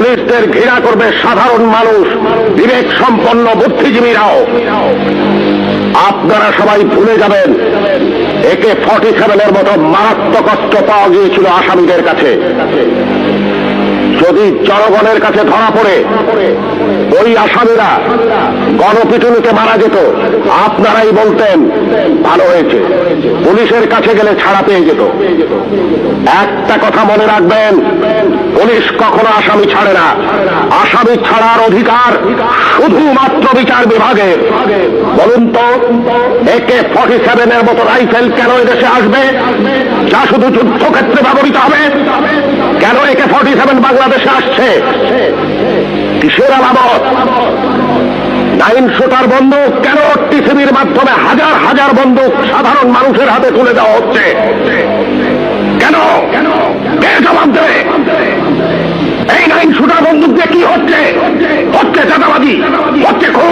পুলিশদের ঘৃণা করবে সাধারণ মানুষ, বিবেক সম্পন্ন বুদ্ধিজীবীরাও। আপনারা সবাই ভুলে যাবেন AK-47 মতো মারাত্মক অস্ত্র পাওয়া গিয়েছিল আসামিদের কাছে। যদি জনগণের কাছে ধরা পড়ে ওই আসামিরা গণপিটুনিতে মারা যেত, আপনারাই বলতেন ভালো হয়েছে, পুলিশের কাছে গেলে ছাড়া পেয়ে যেত। একটা কথা মনে রাখবেন, পুলিশ কখনো আসামি ছাড়ে না। আসামি ছাড়ার অধিকার শুধুমাত্র বিচার বিভাগের। বলুন তো, AK-47 মতো রাইফেল কেন এদেশে আসবে, যা শুধু যুদ্ধক্ষেত্রে ব্যবহৃত হবে? কেন AK-47 বাংলাদেশে আসছে? কিসের আলামত? 9 শুটার বন্দুক কেন টিসিবির মাধ্যমে হাজার হাজার বন্দুক সাধারণ মানুষের হাতে তুলে দেওয়া হচ্ছে? কেন? কে জবাব দেবে? এই 9 শুটার বন্দুক দিয়ে কি হচ্ছে? হচ্ছে চাঁদাবাজি, হচ্ছে খুন।